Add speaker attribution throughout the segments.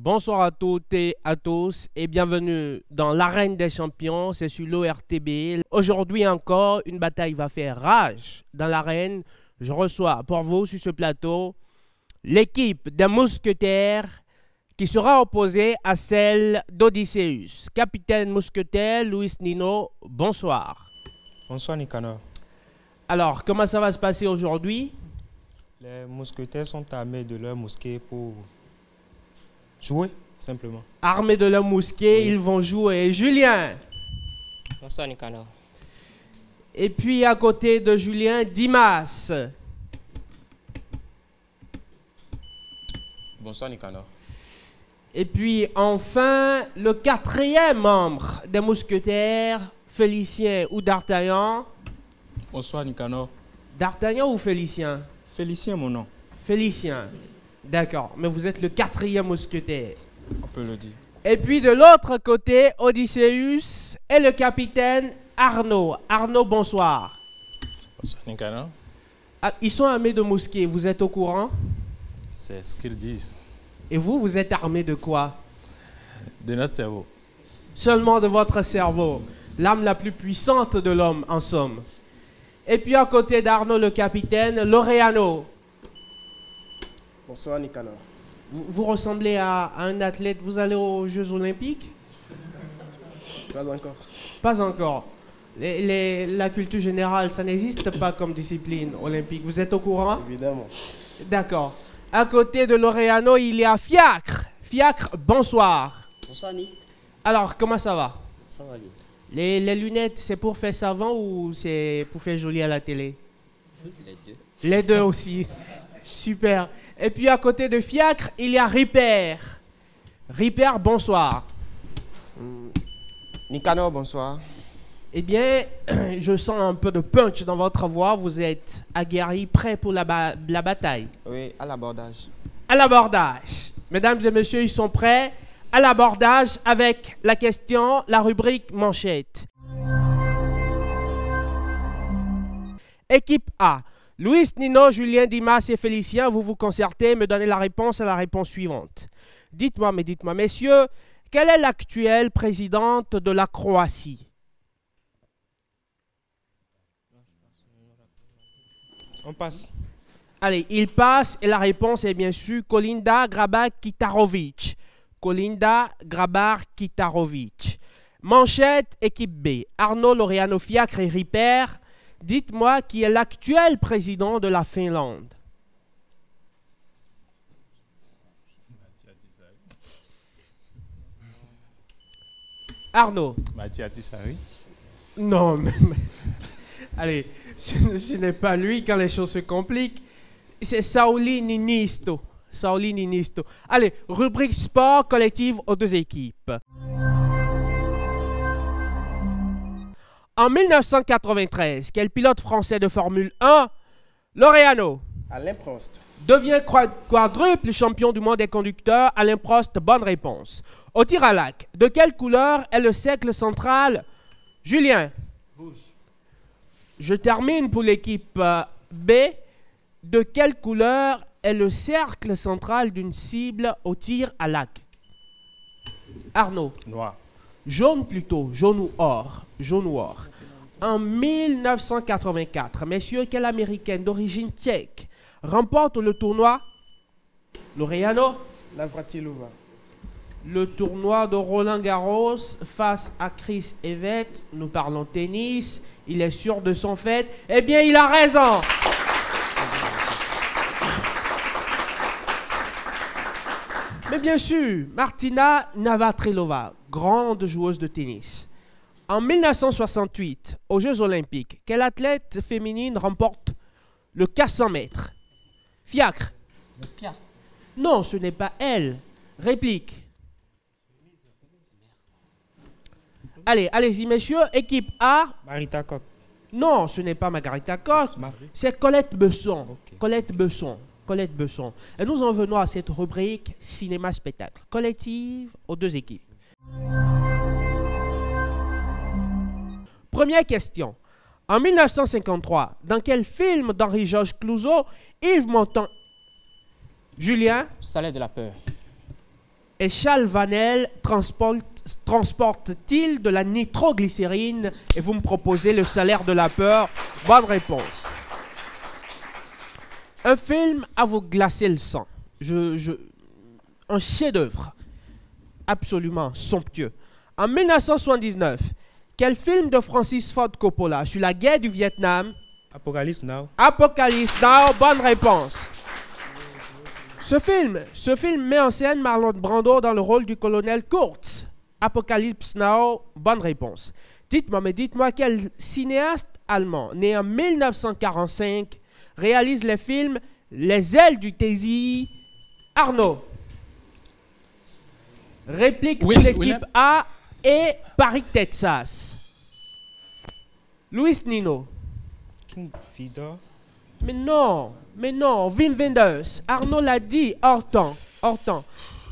Speaker 1: Bonsoir à toutes et à tous et bienvenue dans l'Arène des Champions, c'est sur l'ORTB. Aujourd'hui encore, une bataille va faire rage dans l'arène. Je reçois pour vous sur ce plateau l'équipe des Mousquetaires qui sera opposée à celle d'Odysseus. Capitaine Mousquetaire, Luis Nino, bonsoir.
Speaker 2: Bonsoir Nicanor.
Speaker 1: Alors, comment ça va se passer aujourd'hui?
Speaker 2: Les mousquetaires sont armés de leurs mousquets pour jouer, simplement.
Speaker 1: Armés de leurs mousquets, oui. Ils vont jouer. Julien.
Speaker 3: Bonsoir Nicanor.
Speaker 1: Et puis à côté de Julien, Dimas.
Speaker 4: Bonsoir Nicanor.
Speaker 1: Et puis enfin, le quatrième membre des Mousquetaires, Félicien ou D'Artagnan.
Speaker 5: Bonsoir Nicanor.
Speaker 1: D'Artagnan ou Félicien?
Speaker 5: Félicien mon nom.
Speaker 1: Félicien. D'accord, mais vous êtes le quatrième mousquetaire.
Speaker 5: On peut le dire.
Speaker 1: Et puis de l'autre côté, Odysseus et le capitaine Arnaud. Arnaud, bonsoir.
Speaker 4: Bonsoir Nicanor.
Speaker 1: Ah, ils sont armés de mousquets, vous êtes au courant?
Speaker 4: C'est ce qu'ils disent.
Speaker 1: Et vous êtes armés de quoi?
Speaker 4: De notre cerveau.
Speaker 1: Seulement de votre cerveau. L'âme la plus puissante de l'homme, en somme. Et puis à côté d'Arnaud, le capitaine, Laureano.
Speaker 6: Bonsoir Nicanor.
Speaker 1: Vous ressemblez à un athlète, vous allez aux Jeux Olympiques?
Speaker 6: Pas encore.
Speaker 1: Pas encore. La culture générale, ça n'existe pas comme discipline olympique. Vous êtes au courant?
Speaker 6: Évidemment.
Speaker 1: D'accord. À côté de Laureano, il y a Fiacre. Fiacre, bonsoir.
Speaker 7: Bonsoir Nick.
Speaker 1: Alors, comment ça va?
Speaker 7: Ça va bien.
Speaker 1: Les lunettes, c'est pour faire savant ou c'est pour faire joli à la télé?
Speaker 7: Les deux.
Speaker 1: Les deux aussi. Super. Et puis à côté de Fiacre, il y a Ripper. Ripper, bonsoir.
Speaker 6: Nicanor, bonsoir.
Speaker 1: Eh bien, je sens un peu de punch dans votre voix. Vous êtes aguerri, prêt pour la bataille.
Speaker 6: Oui, à l'abordage.
Speaker 1: À l'abordage. Mesdames et messieurs, ils sont prêts. À l'abordage avec la question, la rubrique manchette. Équipe A. Luis, Nino, Julien, Dimas et Félicien, vous vous concertez, me donnez la réponse à la réponse suivante. Dites-moi, messieurs, quelle est l'actuelle présidente de la Croatie?
Speaker 2: On passe.
Speaker 1: Allez, il passe et la réponse est bien sûr Kolinda Grabar-Kitarovic. Kolinda Grabar-Kitarovic. Manchette, équipe B. Arnaud, Laureano, Fiacre et Ripper. Dites-moi qui est l'actuel président de la Finlande. Arnaud.
Speaker 4: Mathieu Tissari.
Speaker 1: Non, mais allez, ce n'est pas lui quand les choses se compliquent. C'est Sauli Niinisto. Sauli Niinisto. Allez, rubrique sport collective aux deux équipes. En 1993, quel pilote français de Formule 1, Laureano,
Speaker 6: Alain Prost.
Speaker 1: devient quadruple champion du monde des conducteurs? Alain Prost, bonne réponse. Au tir à l'arc, de quelle couleur est le cercle central? Julien.
Speaker 7: Rouge.
Speaker 1: Je termine pour l'équipe B. De quelle couleur est le cercle central d'une cible au tir à l'arc? Arnaud.
Speaker 4: Noir.
Speaker 1: Jaune plutôt, jaune ou or? Jaune ou or. En 1984, messieurs, quelle américaine d'origine tchèque remporte le tournoi? Laureano.
Speaker 6: Navratilova.
Speaker 1: Le tournoi de Roland Garros face à Chris Evert. Nous parlons tennis. Il est sûr de son fait. Eh bien, il a raison. Mais bien sûr, Martina Navratilova, grande joueuse de tennis. En 1968, aux Jeux Olympiques, quelle athlète féminine remporte le 400 mètres? Fiacre.
Speaker 7: Le Pia.
Speaker 1: Non, ce n'est pas elle. Réplique. Allez, allez-y, messieurs. Équipe A.
Speaker 2: Marita Koch.
Speaker 1: Non, ce n'est pas Margarita Koch. C'est Colette Besson.
Speaker 2: Okay.
Speaker 1: Colette Besson. Colette Besson. Et nous en venons à cette rubrique cinéma-spectacle collective aux deux équipes. Première question. En 1953, dans quel film d'Henri-Georges Clouzot, Yves Montand... Julien?
Speaker 3: Salé de la peur.
Speaker 1: et Chalvanel transporte-t-il de la nitroglycérine? Et vous me proposez le salaire de la peur. Bonne réponse. Un film à vous glacer le sang. Un chef-d'œuvre absolument somptueux. En 1979, quel film de Francis Ford Coppola sur la guerre du Vietnam?
Speaker 2: Apocalypse Now.
Speaker 1: Apocalypse Now, bonne réponse. Ce film met en scène Marlon Brando dans le rôle du colonel Kurtz. Apocalypse Now, bonne réponse. Dites-moi, quel cinéaste allemand, né en 1945, réalise les films Les ailes du Tési? Arnaud. Réplique pour l'équipe A et Paris, Texas. Luis Nino.
Speaker 2: King Vidor.
Speaker 1: Mais non, Wim Wenders. Arnaud l'a dit, hors temps.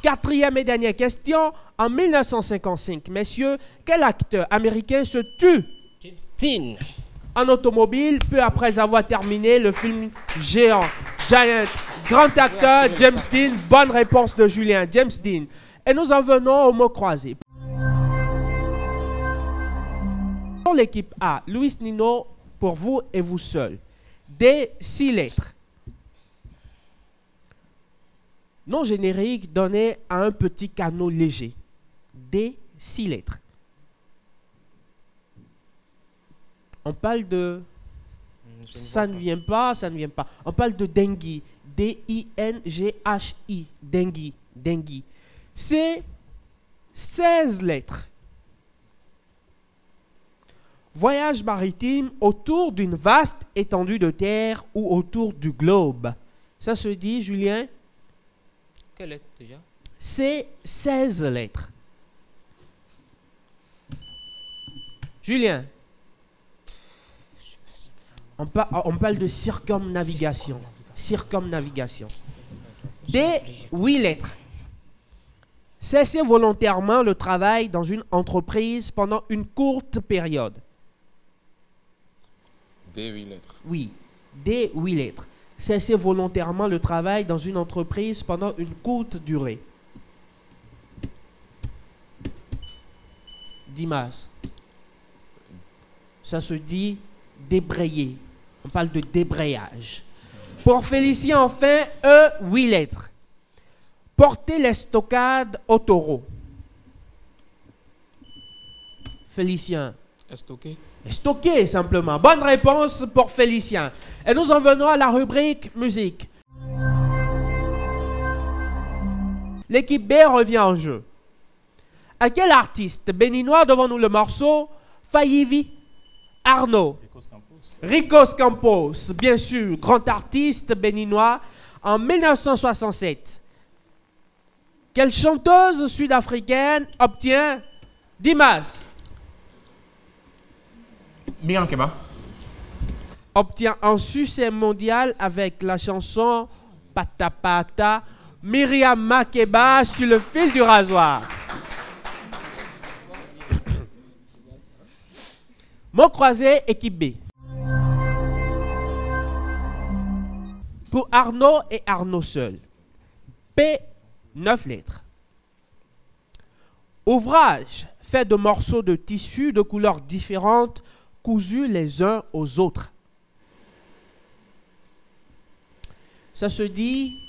Speaker 1: Quatrième et dernière question. En 1955, messieurs, quel acteur américain se tue
Speaker 3: James Dean.
Speaker 1: en automobile peu après avoir terminé le film Géant? Giant. Grand acteur, James Dean. Bonne réponse de Julien, James Dean. Et nous en venons au mot croisé. Pour l'équipe A, Luis Nino, pour vous et vous seul. Des 6 lettres. Nom générique donné à un petit canot léger. Des 6 lettres. On parle de... Ça ne vient pas. On parle de dengue. D-I-N-G-H-I. Dengue. C'est 16 lettres. Voyage maritime autour d'une vaste étendue de terre ou autour du globe. Ça se dit, Julien?
Speaker 3: Quelle lettre déjà?
Speaker 1: C'est 16 lettres. Julien? On parle de circumnavigation. Des 8 lettres. Cessez volontairement le travail dans une entreprise pendant une courte période.
Speaker 5: Des 8 lettres.
Speaker 1: Oui, des 8 lettres. Cessez volontairement le travail dans une entreprise pendant une courte durée. Dimas. Ça se dit débrayer. On parle de débrayage. Pour Félicien, enfin, 8 lettres. Porter les stockades au taureau. Félicien.
Speaker 5: Stocké.
Speaker 1: Stocké, simplement. Bonne réponse pour Félicien. Et nous en venons à la rubrique musique. L'équipe B revient en jeu. À quel artiste béninois devons-nous le morceau Fayivi? Arnaud. Ricos Campos, bien sûr, grand artiste béninois en 1967. Quelle chanteuse sud-africaine obtient Dimas?
Speaker 6: Bianca.
Speaker 1: Obtient un succès mondial avec la chanson Pata Pata, Myriam Makeba sur le fil du rasoir. Mot croisé, équipe B. Pour Arnaud et Arnaud seul. P, 9 lettres. Ouvrage fait de morceaux de tissu de couleurs différentes cousus les uns aux autres. Ça se dit,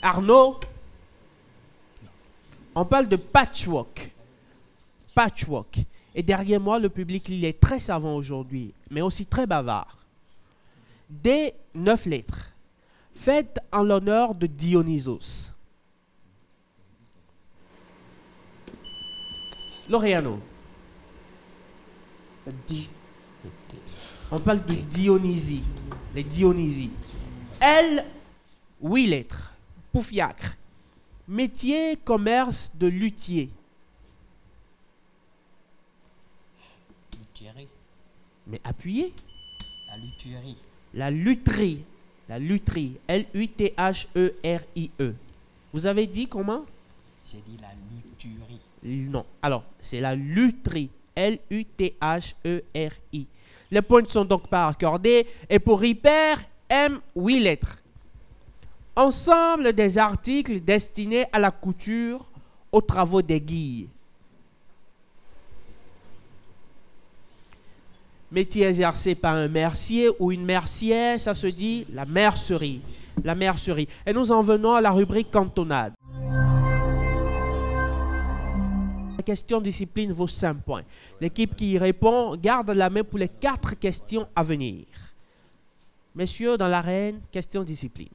Speaker 1: Arnaud, on parle de patchwork. Patchwork. Et derrière moi, le public, il est très savant aujourd'hui, mais aussi très bavard. Des 9 lettres. Faites en l'honneur de Dionysos. Laureano. On parle de Dionysie. Les Dionysies. L, 8 lettres. Poufiacre. Métier, commerce de luthier.
Speaker 7: Lutherie.
Speaker 1: Mais appuyez.
Speaker 7: La lutherie.
Speaker 1: La lutherie. La lutherie. L-U-T-H-E-R-I-E. Vous avez dit comment?
Speaker 7: J'ai dit la lutherie.
Speaker 1: Non. Alors, c'est la lutherie. L-U-T-H-E-R-I. Les points ne sont donc pas accordés. Et pour Ripper, M, 8 lettres. Ensemble des articles destinés à la couture, aux travaux d'aiguille. Métier exercé par un mercier ou une mercière, ça se dit la mercerie. La mercerie. Et nous en venons à la rubrique cantonade. La question discipline vaut 5 points. L'équipe qui y répond garde la main pour les 4 questions à venir. Messieurs, dans l'arène, question discipline.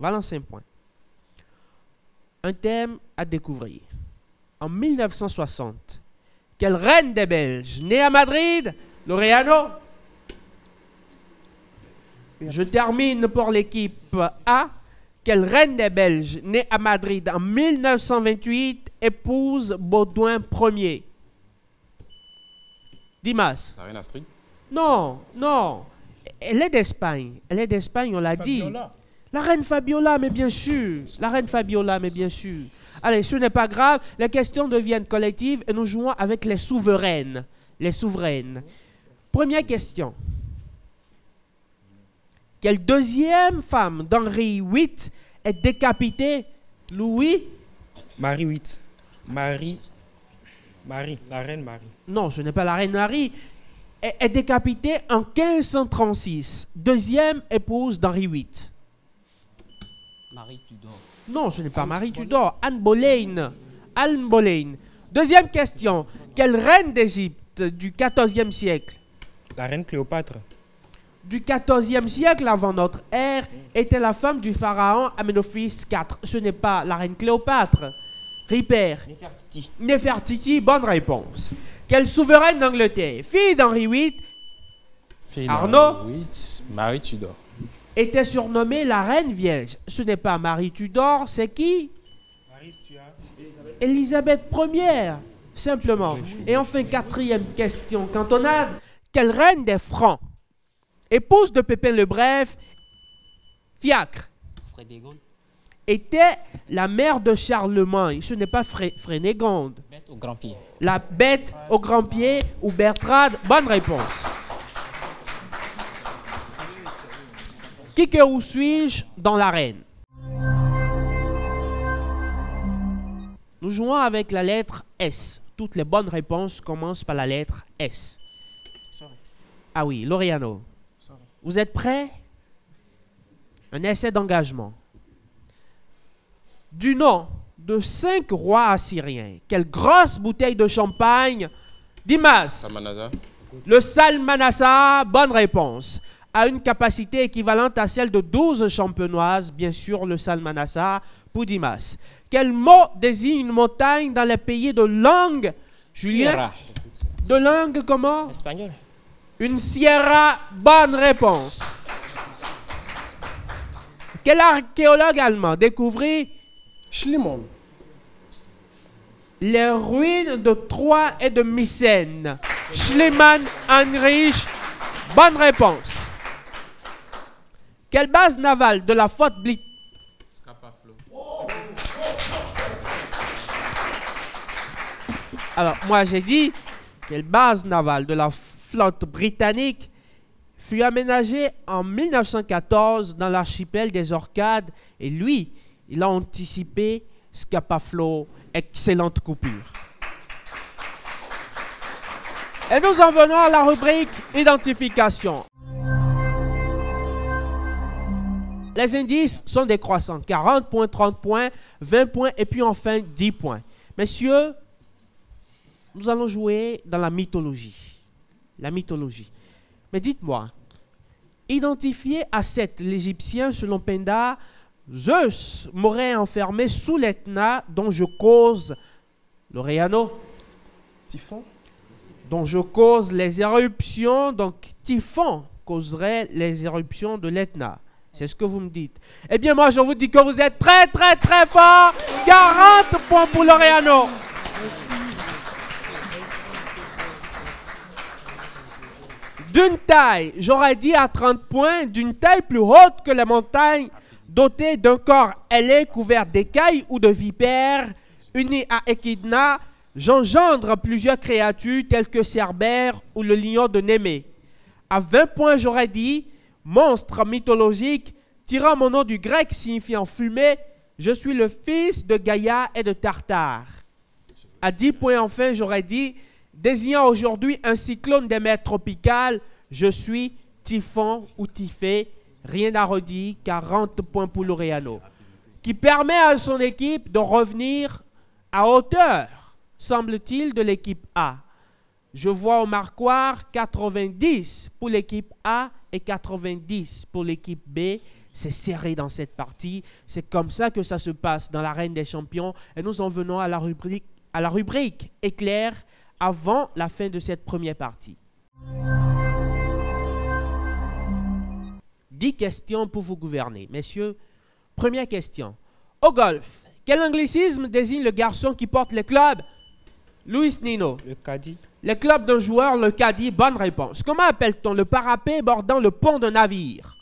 Speaker 1: Voilà 5 points. Un thème à découvrir. En 1960, quelle reine des Belges, née à Madrid, Laureano? Je termine pour l'équipe A. Quelle reine des Belges, née à Madrid en 1928, épouse Baudouin Ier? Dimas.
Speaker 6: La reine Astrid.
Speaker 1: Non, non. Elle est d'Espagne. Elle est d'Espagne, on l'a dit. La reine Fabiola, mais bien sûr. La reine Fabiola, mais bien sûr. Allez, ce n'est pas grave. Les questions deviennent collectives et nous jouons avec les souveraines. Les souveraines. Première question. Quelle deuxième femme d'Henri VIII est décapitée, Louis?
Speaker 2: Marie 8. Marie, la reine Marie.
Speaker 1: Non, ce n'est pas la reine Marie. Elle est décapitée en 1536. Deuxième épouse d'Henri VIII.
Speaker 7: Marie Tudor.
Speaker 1: Non, ce n'est pas Marie Tudor. Anne Boleyn. Anne Boleyn. Deuxième question. Quelle reine d'Égypte du XIVe siècle?
Speaker 2: La reine Cléopâtre.
Speaker 1: Du XIVe siècle avant notre ère était la femme du pharaon Aménophis IV. Ce n'est pas la reine Cléopâtre. Ripper.
Speaker 7: Néfertiti.
Speaker 1: Néfertiti, bonne réponse. Quelle souveraine d'Angleterre, fille d'Henri VIII, Arnaud?
Speaker 4: Oui, Marie Tudor.
Speaker 1: était surnommée la reine vierge? Ce n'est pas Marie Tudor, c'est qui?
Speaker 2: Marie Stuart.
Speaker 1: Élisabeth Ier, simplement. Et enfin, quatrième question cantonade. Quelle reine des Francs, épouse de Pépin le Bref, Fiacre,
Speaker 7: Frédégonde.
Speaker 1: était la mère de Charlemagne? Ce n'est pas Frénégonde.
Speaker 3: Bête au grand pied.
Speaker 1: La bête au grand pied ou Bertrade? Bonne réponse. Qui que où suis-je dans l'arène? Nous jouons avec la lettre S. Toutes les bonnes réponses commencent par la lettre S. Ah oui, Laureano. Vous êtes prêts? Un essai d'engagement. Du nom de 5 rois assyriens, quelle grosse bouteille de champagne? Dimas.
Speaker 6: Salmanazar.
Speaker 1: Le Salmanassa, bonne réponse, a une capacité équivalente à celle de 12 champenoises, bien sûr le Salmanassa pour Dimas. Quel mot désigne une montagne dans les pays de langue? Julien?
Speaker 3: Sierra.
Speaker 1: De langue comment?
Speaker 3: Espagnol.
Speaker 1: Une sierra, bonne réponse. Quel archéologue allemand découvrit
Speaker 6: Schliemann.
Speaker 1: les ruines de Troie et de Mycène? Schliemann Heinrich, bonne réponse. Quelle base navale de la flotte britannique? Alors, moi j'ai dit quelle base navale de la flotte britannique fut aménagée en 1914 dans l'archipel des Orcades et lui, il a anticipé Scapa-Flow, excellente coupure. Et nous en venons à la rubrique identification. Les indices sont décroissants, 40 points, 30 points, 20 points et puis enfin 10 points. Messieurs, nous allons jouer dans la mythologie. La mythologie. Mais dites-moi, identifié à Seth l'Égyptien selon Pindar, Zeus m'aurait enfermé sous l'Etna dont je cause, Laureano,
Speaker 6: Typhon.
Speaker 1: dont je cause les éruptions, donc Typhon causerait les éruptions de l'Etna. C'est ce que vous me dites. Eh bien, moi, je vous dis que vous êtes très, très, très fort. 40 points pour Laureano. D'une taille, j'aurais dit à 30 points, d'une taille plus haute que la montagne, dotée d'un corps ailé couvert d'écailles ou de vipères, uni à Échidna, j'engendre plusieurs créatures telles que Cerbère ou le lion de Némée. À 20 points, j'aurais dit monstre mythologique tirant mon nom du grec signifiant fumée, Je suis le fils de Gaïa et de Tartare. À 10 points enfin, j'aurais dit, désignant aujourd'hui un cyclone des mers tropicales, je suis Typhon ou Typhée. Rien à redire, 40 points pour Laureano. Qui permet à son équipe de revenir à hauteur, semble-t-il, de l'équipe A. Je vois au marquoir 90 pour l'équipe A et 90 pour l'équipe B. C'est serré dans cette partie. C'est comme ça que ça se passe dans l'arène des champions. Et nous en venons à la rubrique éclair avant la fin de cette première partie. 10 questions pour vous gouverner. Messieurs, première question. Au golf, quel anglicisme désigne le garçon qui porte le club? Luis Nino.
Speaker 2: Le caddie.
Speaker 1: Le club d'un joueur, le caddie, bonne réponse. Comment appelle-t-on le parapet bordant le pont d'un navire?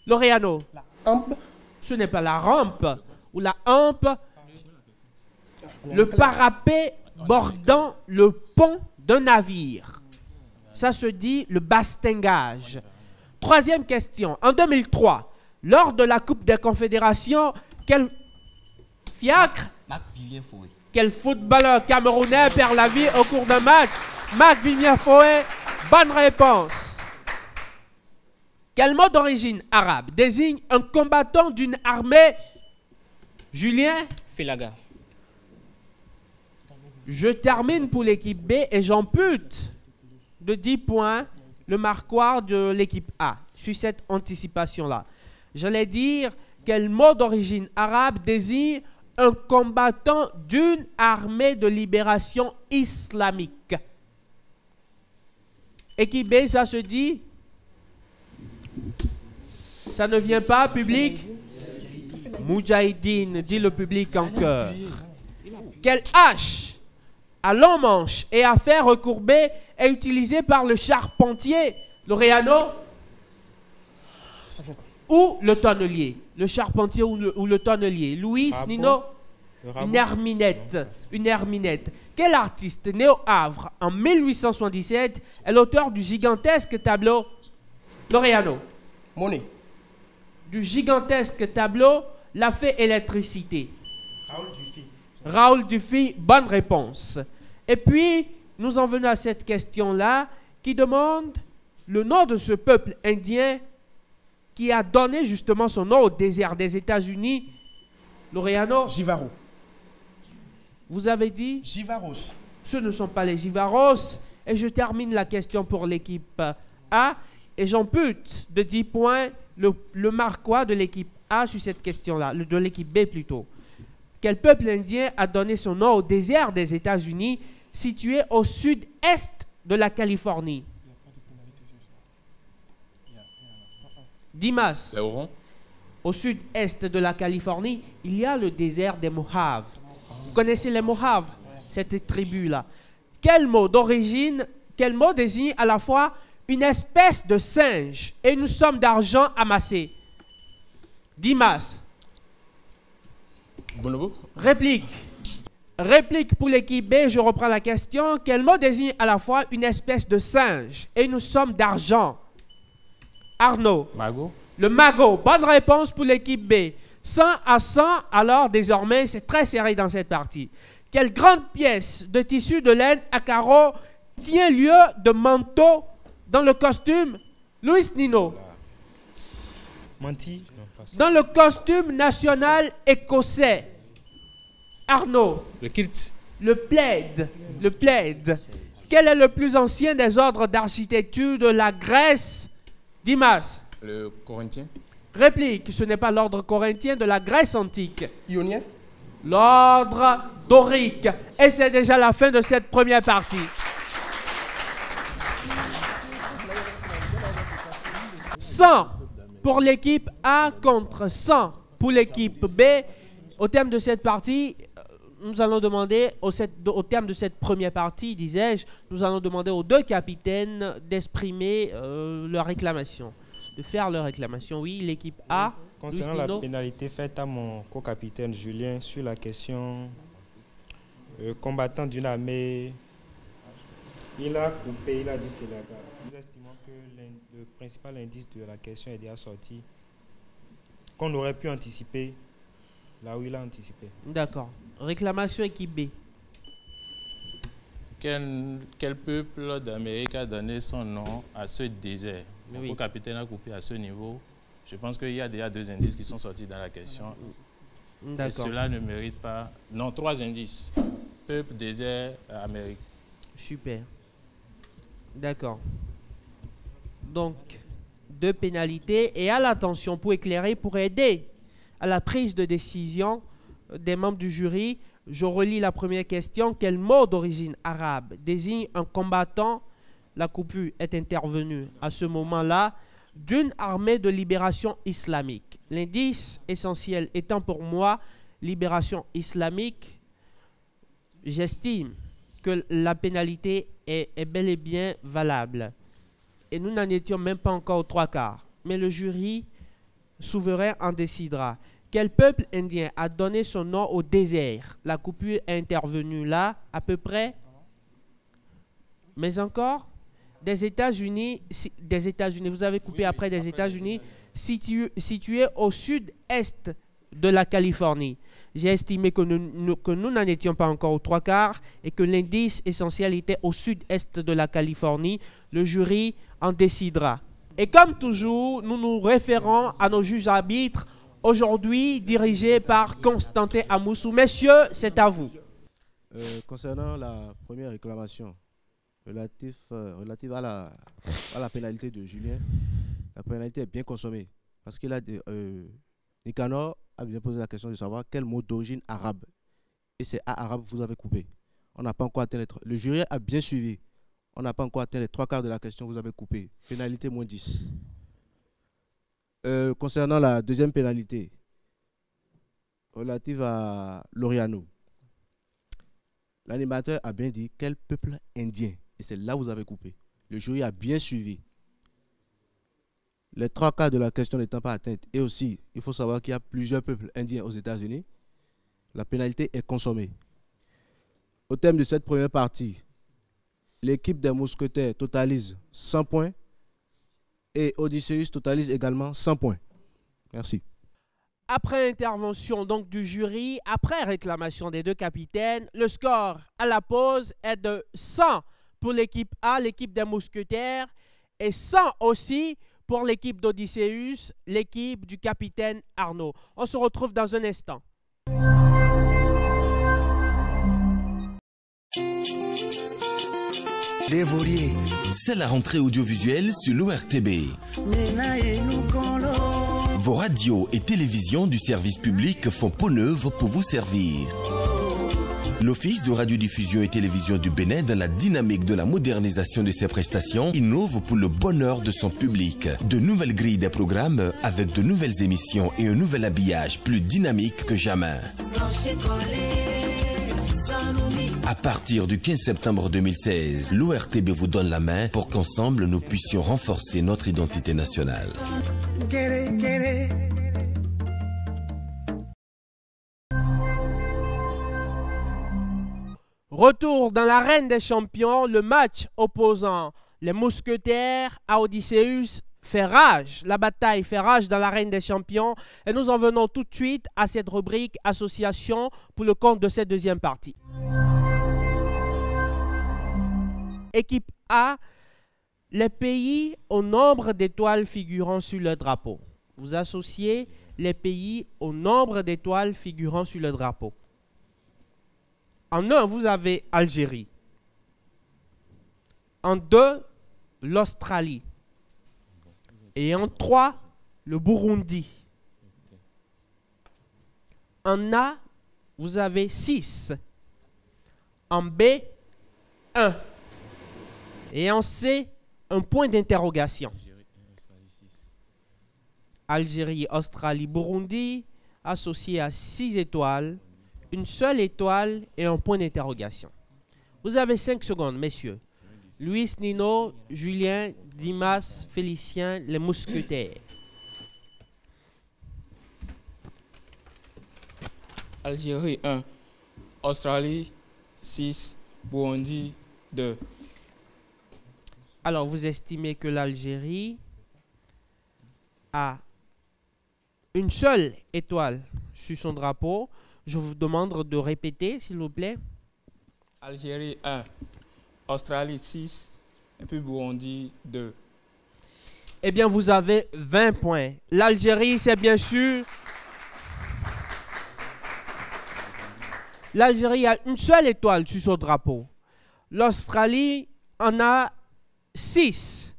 Speaker 1: Laureano.
Speaker 6: La hampe.
Speaker 1: Ce n'est pas la rampe ou la hampe. Le parapet bordant le pont d'un navire. Ça se dit le bastingage. Troisième question. En 2003, lors de la Coupe des Confédérations, quel fiacre,
Speaker 7: Marc Villiers-Fouet.
Speaker 1: quel footballeur camerounais perd la vie au cours d'un match? Marc Villiers-Fouet, bonne réponse. Quel mot d'origine arabe désigne un combattant d'une armée? Julien?
Speaker 3: Filaga.
Speaker 1: Je termine pour l'équipe B et j'ampute de 10 points le marquoir de l'équipe A sur cette anticipation-là. J'allais dire quel mot d'origine arabe désigne un combattant d'une armée de libération islamique. Équipe B, ça se dit? Ça ne vient pas, public? Moudjahidine, dit le public en chœur. Quelle hache à long manche et à fer recourbé est utilisée par le charpentier, Laureano, ou le tonnelier? Le charpentier ou le tonnelier? Louis, Nino? Une herminette. Une herminette. Quel artiste né au Havre en 1877 est l'auteur du gigantesque tableau? Laureano.
Speaker 6: Monet.
Speaker 1: Du gigantesque tableau La Fée électricité.
Speaker 2: Raoul Dufy.
Speaker 1: Raoul Dufy, bonne réponse. Et puis, nous en venons à cette question-là qui demande le nom de ce peuple indien qui a donné justement son nom au désert des États-Unis. Laureano,
Speaker 6: Jivaro.
Speaker 1: vous avez dit?
Speaker 6: Jivaros.
Speaker 1: Ce ne sont pas les Jivaros. Et je termine la question pour l'équipe A. Et j'ampute de 10 points le marquois de l'équipe A sur cette question-là, de l'équipe B plutôt. Quel peuple indien a donné son nom au désert des États-Unis, situé au sud-est de la Californie? Dimas.
Speaker 4: Les Hurons.
Speaker 1: Au sud-est de la Californie, il y a le désert des Mojaves. Vous connaissez les Mojaves, cette tribu-là. Quel mot d'origine, quel mot désigne à la fois une espèce de singe et une somme d'argent amassée? Dimas.
Speaker 5: Bonobo.
Speaker 1: Réplique. Réplique pour l'équipe B, je reprends la question. Quel mot désigne à la fois une espèce de singe et une somme d'argent? Arnaud.
Speaker 4: Magot.
Speaker 1: Le magot. Bonne réponse pour l'équipe B. 100 à 100, alors désormais, c'est très serré dans cette partie. Quelle grande pièce de tissu de laine à carreaux tient lieu de manteau dans le costume? Luis Nino.
Speaker 2: Menti. Non, pas ça.
Speaker 1: Dans le costume national écossais. Arnaud.
Speaker 4: Le kilt.
Speaker 1: Le plaid. Le plaid. Quel est le plus ancien des ordres d'architecture de la Grèce? Dimas.
Speaker 4: Le corinthien.
Speaker 1: Réplique. Ce n'est pas l'ordre corinthien de la Grèce antique.
Speaker 6: Ionien.
Speaker 1: L'ordre dorique. Et c'est déjà la fin de cette première partie. 100 pour l'équipe A contre 100 pour l'équipe B. Au terme de cette partie, nous allons demander, au terme de cette première partie, disais-je, nous allons demander aux deux capitaines d'exprimer leur réclamation, de faire leur réclamation. Oui, l'équipe A.
Speaker 2: Concernant
Speaker 1: Luis
Speaker 2: la
Speaker 1: Nino.
Speaker 2: pénalité faite à mon co-capitaine Julien sur la question combattant d'une armée, il a coupé, il a dit Filaga. Nous estimons que le principal indice de la question est déjà sorti, qu'on aurait pu anticiper là où il a anticipé.
Speaker 1: D'accord. Réclamation équipe B.
Speaker 4: Quel peuple d'Amérique a donné son nom à ce désert? Mon
Speaker 1: Oui.
Speaker 4: co-capitaine a coupé à ce niveau. Je pense qu'il y a déjà 2 indices qui sont sortis dans la question. Et
Speaker 1: D'accord.
Speaker 4: cela ne mérite pas... Non, 3 indices. Peuple, désert, Amérique.
Speaker 1: Super. D'accord. Donc, 2 pénalités. Et à l'attention pour éclairer, pour aider à la prise de décision des membres du jury, je relis la première question. Quel mot d'origine arabe désigne un combattant? La coupure est intervenue à ce moment-là d'une armée de libération islamique. L'indice essentiel étant pour moi libération islamique, j'estime que la pénalité est bel et bien valable. Et nous n'en étions même pas encore aux 3/4. Mais le jury souverain en décidera. Quel peuple indien a donné son nom au désert? La coupure est intervenue là, à peu près. Mais encore, des États-Unis, vous avez coupé après des États-Unis, situés au sud-est de la Californie. J'ai estimé que nous n'en étions pas encore aux 3/4 et que l'indice essentiel était au sud-est de la Californie. Le jury en décidera. Et comme toujours, nous nous référons à nos juges arbitres, aujourd'hui dirigés par Constantin Amoussou. Messieurs, c'est à vous.
Speaker 8: Concernant la première réclamation relative à la pénalité de Julien, la pénalité est bien consommée parce qu'il a Nicanor a bien posé la question de savoir quel mot d'origine arabe. Et c'est à arabe que vous avez coupé. On n'a pas encore atteint le jury a bien suivi. On n'a pas encore atteint les 3/4 de la question, vous avez coupé. Pénalité moins 10. Concernant la deuxième pénalité, relative à Loriano, l'animateur a bien dit quel peuple indien. Et c'est là que vous avez coupé. Le jury a bien suivi. Les 3/4 de la question n'étant pas atteintes, et aussi, il faut savoir qu'il y a plusieurs peuples indiens aux États-Unis, la pénalité est consommée. Au terme de cette première partie, l'équipe des Mousquetaires totalise 100 points et Odysseus totalise également 100 points. Merci.
Speaker 1: Après intervention donc du jury, après réclamation des 2 capitaines, le score à la pause est de 100 pour l'équipe A, l'équipe des Mousquetaires, et 100 aussi pour l'équipe d'Odysseus, l'équipe du capitaine Arnaud. On se retrouve dans un instant.
Speaker 9: C'est la rentrée audiovisuelle sur l'ORTB. Vos radios et télévisions du service public font peau neuve pour vous servir. L'Office de radiodiffusion et télévision du Bénin, dans la dynamique de la modernisation de ses prestations, innove pour le bonheur de son public. De nouvelles grilles des programmes avec de nouvelles émissions et un nouvel habillage plus dynamique que jamais. À partir du 15 septembre 2016, l'ORTB vous donne la main pour qu'ensemble nous puissions renforcer notre identité nationale.
Speaker 1: Retour dans l'arène des champions, le match opposant les Mousquetaires à Odysseus fait rage. La bataille fait rage dans l'arène des champions et nous en venons tout de suite à cette rubrique association pour le compte de cette deuxième partie. Équipe A, les pays au nombre d'étoiles figurant sur le drapeau. Vous associez les pays au nombre d'étoiles figurant sur le drapeau. En 1, vous avez Algérie. En 2, l'Australie. Et en 3, le Burundi. En A, vous avez 6. En B, 1. Et en C, un point d'interrogation. Algérie, Australie, Burundi, associés à 6 étoiles, une seule étoile et un point d'interrogation. Vous avez 5 secondes, messieurs. Luis, Nino, Julien, Dimas, Félicien, les Mousquetaires.
Speaker 5: Algérie 1, Australie 6, Burundi 2.
Speaker 1: Alors, vous estimez que l'Algérie a une seule étoile sur son drapeau. Je vous demande de répéter, s'il vous plaît.
Speaker 5: Algérie 1, Australie 6, et puis Burundi 2.
Speaker 1: Eh bien, vous avez 20 points. L'Algérie, c'est bien sûr... L'Algérie a une seule étoile sur son drapeau. L'Australie en a 6.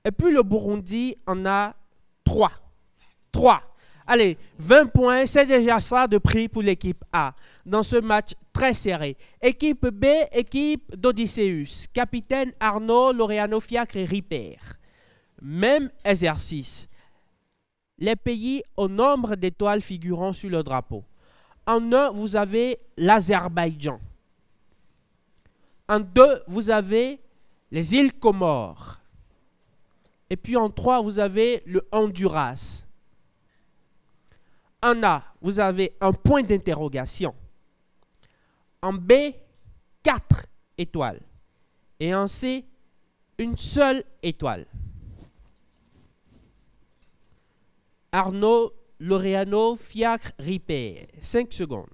Speaker 1: Et puis le Burundi en a 3. 3. Allez, 20 points, c'est déjà ça de prix pour l'équipe A dans ce match très serré. Équipe B, équipe d'Odysseus. Capitaine Arnaud, Laureano, Fiacre et Ripper. Même exercice. Les pays au nombre d'étoiles figurant sur le drapeau. En 1, vous avez l'Azerbaïdjan. En 2, vous avez les îles Comores. Et puis en 3, vous avez le Honduras. En A, vous avez un point d'interrogation. En B, 4 étoiles. Et en C, une seule étoile. Arnaud, Laureano, Fiacre, Ripper. 5 secondes.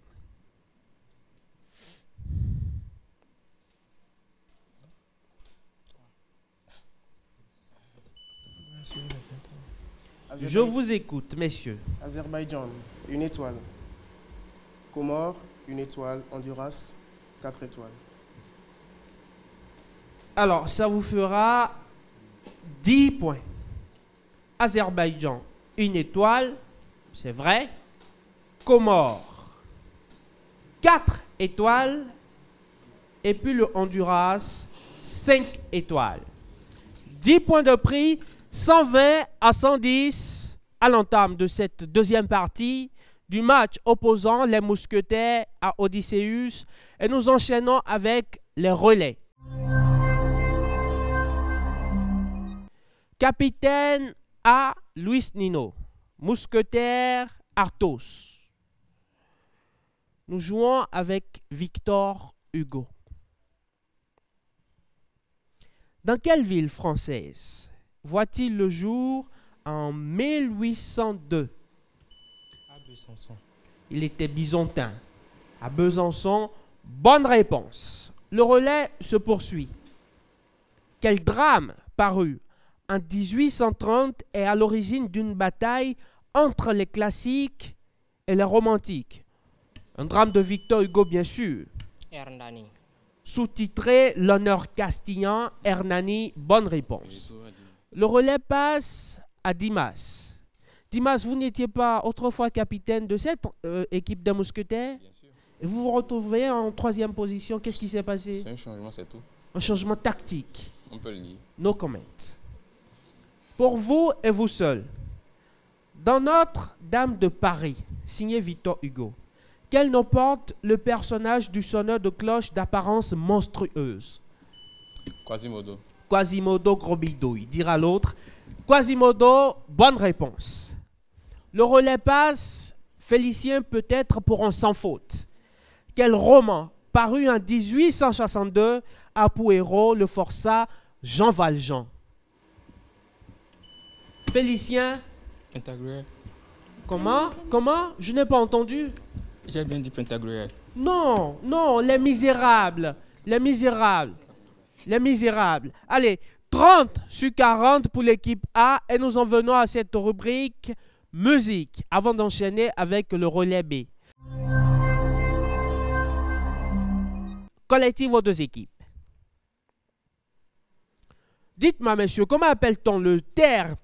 Speaker 1: Je vous écoute, messieurs.
Speaker 6: Azerbaïdjan, une étoile. Comores, une étoile. Honduras, 4 étoiles.
Speaker 1: Alors, ça vous fera 10 points. Azerbaïdjan, une étoile, c'est vrai. Comores, 4 étoiles. Et puis le Honduras, 5 étoiles. 10 points de prix, 120 à 110 à l'entame de cette deuxième partie du match opposant les Mousquetaires à Odysseus. Et nous enchaînons avec les relais. Capitaine A. Luis Nino. Mousquetaire Arthos. Nous jouons avec Victor Hugo. Dans quelle ville française voit-il le jour en 1802?
Speaker 3: À Besançon.
Speaker 1: Il était byzantin. À Besançon, bonne réponse. Le relais se poursuit. Quel drame paru en 1830 est à l'origine d'une bataille entre les classiques et les romantiques? Un drame de Victor Hugo, bien sûr.
Speaker 3: Hernani.
Speaker 1: Sous-titré L'honneur castillan, Hernani, bonne réponse. Le relais passe à Dimas. Dimas, vous n'étiez pas autrefois capitaine de cette équipe des Mousquetaires?
Speaker 10: Bien sûr.
Speaker 1: Et vous vous retrouvez en 3e position. Qu'est-ce qui s'est passé?
Speaker 10: C'est un changement, c'est tout.
Speaker 1: Un changement tactique.
Speaker 10: On peut le dire.
Speaker 1: No comment. Pour vous et vous seul, dans Notre-Dame de Paris, signé Victor Hugo, quel nom porte le personnage du sonneur de cloche d'apparence monstrueuse?
Speaker 10: Quasimodo.
Speaker 1: Quasimodo gros bidouille, dira l'autre. Quasimodo, bonne réponse. Le relais passe, Félicien peut-être pour un sans faute. Quel roman, paru en 1862, a pour héros le forçat Jean Valjean? Félicien.
Speaker 5: Pentagruel.
Speaker 1: Comment? Comment? Je n'ai pas entendu.
Speaker 5: J'ai bien dit Pentagruel.
Speaker 1: Non, non, Les Misérables. Les Misérables. Les Misérables. Allez, 30 sur 40 pour l'équipe A et nous en venons à cette rubrique musique avant d'enchaîner avec le relais B. Collectif aux deux équipes. Dites-moi, messieurs, comment appelle-t-on le terme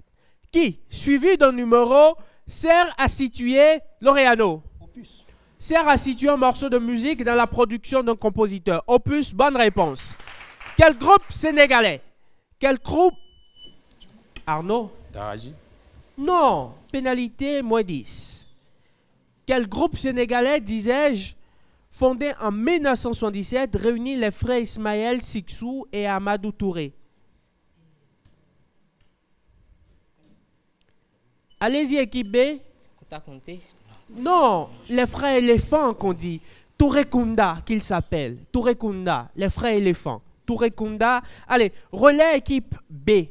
Speaker 1: qui, suivi d'un numéro, sert à situer Laureano?
Speaker 6: Opus.
Speaker 1: Sert à situer un morceau de musique dans la production d'un compositeur. Opus, bonne réponse. Quel groupe sénégalais? Quel groupe? Arnaud?
Speaker 4: Daraji.
Speaker 1: Non, pénalité moins 10. Quel groupe sénégalais, disais-je, fondé en 1977, réunit les frères Ismaël Sixou et Amadou Touré? Allez-y, équipe B.
Speaker 3: Kouta Konté.
Speaker 1: Non, les frères éléphants qu'on dit. Touré Kunda, qu'ils s'appellent. Touré Kunda, les frères éléphants. Touré Kunda. Allez, relais équipe B.